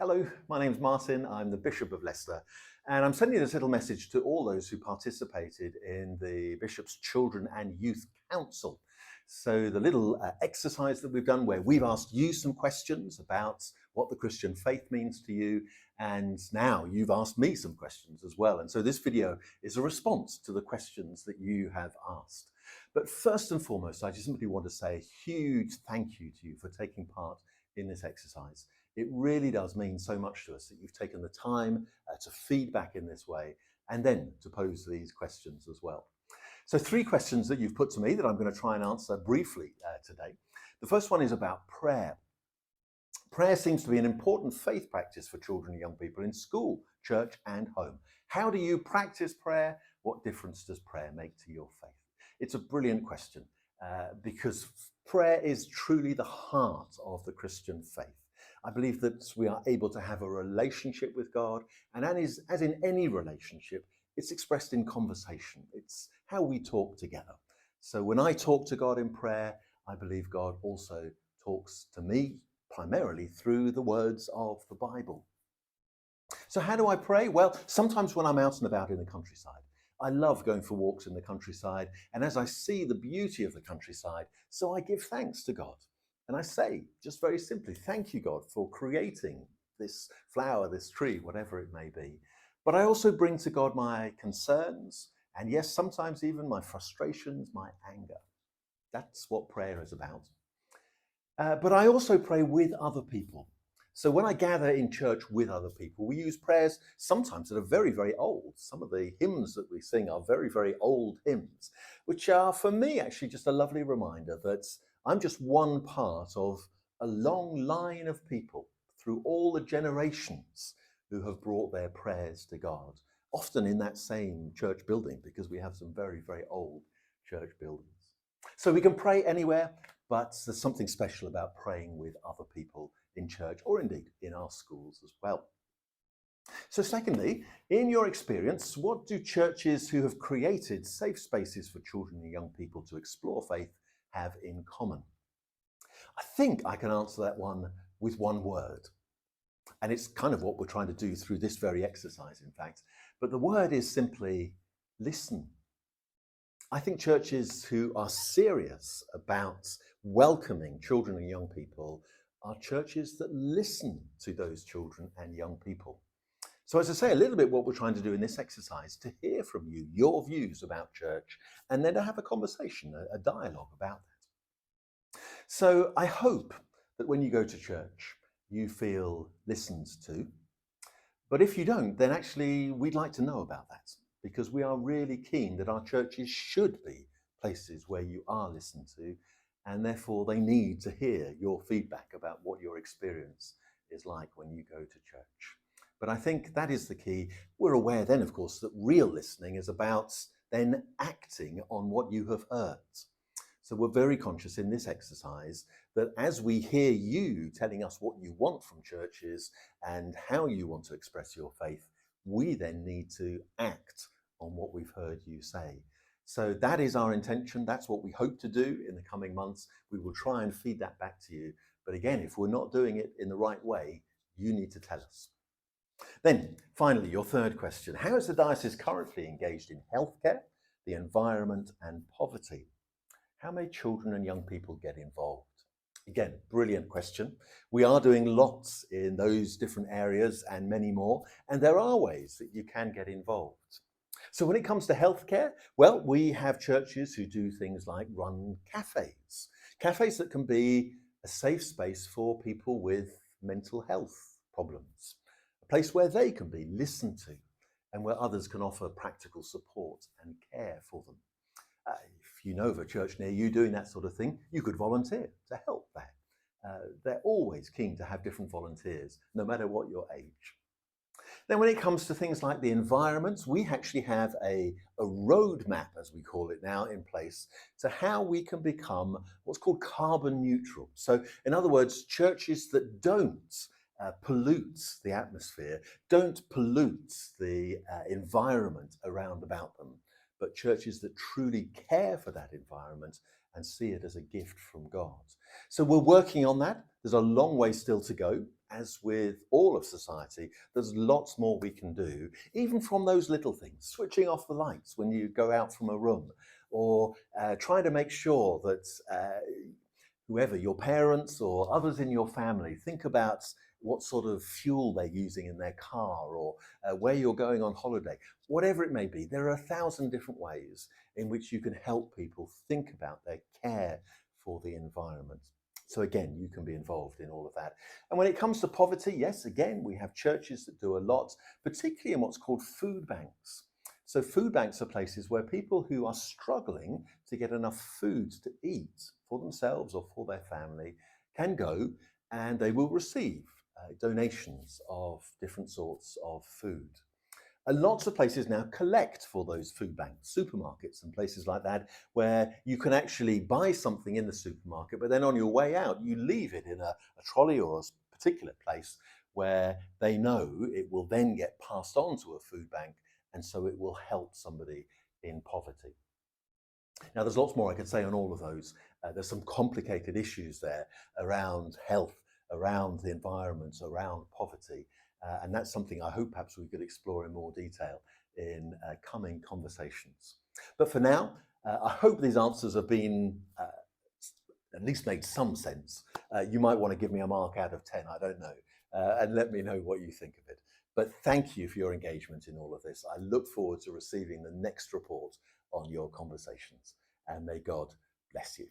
Hello, my name's Martyn. I'm the Bishop of Leicester, and I'm sending this little message to all those who participated in the Bishop's Children and Youth Council. So the little exercise that we've done where we've asked you some questions about what the Christian faith means to you, and now you've asked me some questions as well. And so this video is a response to the questions that you have asked. But first and foremost, I just simply want to say a huge thank you to you for taking part in this exercise. It really does mean so much to us that you've taken the time to feedback in this way and then to pose these questions as well. So 3 questions that you've put to me that I'm going to try and answer briefly today. The first one is about prayer. Prayer seems to be an important faith practice for children and young people in school, church and home. How do you practice prayer? What difference does prayer make to your faith? It's a brilliant question because prayer is truly the heart of the Christian faith. I believe that we are able to have a relationship with God, and as in any relationship, it's expressed in conversation. It's how we talk together. So when I talk to God in prayer, I believe God also talks to me primarily through the words of the Bible. So how do I pray? Well, sometimes when I'm out and about in the countryside, I love going for walks in the countryside, and as I see the beauty of the countryside, so I give thanks to God. And I say, just very simply, thank you, God, for creating this flower, this tree, whatever it may be. But I also bring to God my concerns, and yes, sometimes even my frustrations, my anger. That's what prayer is about. But I also pray with other people. So when I gather in church with other people, we use prayers sometimes that are very, very old. Some of the hymns that we sing are very, very old hymns, which are, for me, actually just a lovely reminder that I'm just one part of a long line of people through all the generations who have brought their prayers to God, often in that same church building, because we have some very, very old church buildings. So we can pray anywhere, but there's something special about praying with other people in church, or indeed in our schools as well. So secondly, in your experience, what do churches who have created safe spaces for children and young people to explore faith have in common? I think I can answer that one with one word. And it's kind of what we're trying to do through this very exercise, in fact. But the word is simply listen. I think churches who are serious about welcoming children and young people are churches that listen to those children and young people. So as I say, a little bit what we're trying to do in this exercise, to hear from you, your views about church, and then to have a conversation, a dialogue about that. So I hope that when you go to church, you feel listened to. But if you don't, then actually we'd like to know about that, because we are really keen that our churches should be places where you are listened to, and therefore they need to hear your feedback about what your experience is like when you go to church. But I think that is the key. We're aware then, of course, that real listening is about then acting on what you have heard. So we're very conscious in this exercise that as we hear you telling us what you want from churches and how you want to express your faith, we then need to act on what we've heard you say. So that is our intention. That's what we hope to do in the coming months. We will try and feed that back to you. But again, if we're not doing it in the right way, you need to tell us. Then, finally, your third question. How is the diocese currently engaged in healthcare, the environment, and poverty? How may children and young people get involved? Again, brilliant question. We are doing lots in those different areas and many more, and there are ways that you can get involved. So when it comes to healthcare, well, we have churches who do things like run cafes. Cafes that can be a safe space for people with mental health problems. A place where they can be listened to and where others can offer practical support and care for them. If you know of a church near you doing that sort of thing, you could volunteer to help that. They're always keen to have different volunteers, no matter what your age. Then when it comes to things like the environment, we actually have a roadmap, as we call it now, in place to how we can become what's called carbon neutral. So in other words, churches that don't pollute the atmosphere, don't pollute the environment around about them, but churches that truly care for that environment and see it as a gift from God. So we're working on that. There's a long way still to go, as with all of society, there's lots more we can do, even from those little things, switching off the lights when you go out from a room, or trying to make sure that whoever, your parents or others in your family, think about what sort of fuel they're using in their car, or where you're going on holiday. Whatever it may be, there are 1,000 different ways in which you can help people think about their care for the environment. So again, you can be involved in all of that. And when it comes to poverty, yes, again, we have churches that do a lot, particularly in what's called food banks. So food banks are places where people who are struggling to get enough food to eat for themselves or for their family can go, and they will receive donations of different sorts of food. And lots of places now collect for those food banks, supermarkets and places like that, where you can actually buy something in the supermarket, but then on your way out, you leave it in a trolley or a particular place where they know it will then get passed on to a food bank, and so it will help somebody in poverty. Now, there's lots more I could say on all of those. There's some complicated issues there around health, around the environment, around poverty. And that's something I hope perhaps we could explore in more detail in coming conversations. But for now, I hope these answers have been at least made some sense. You might want to give me a mark out of 10, I don't know, and let me know what you think of it. But thank you for your engagement in all of this. I look forward to receiving the next report on your conversations, and may God bless you.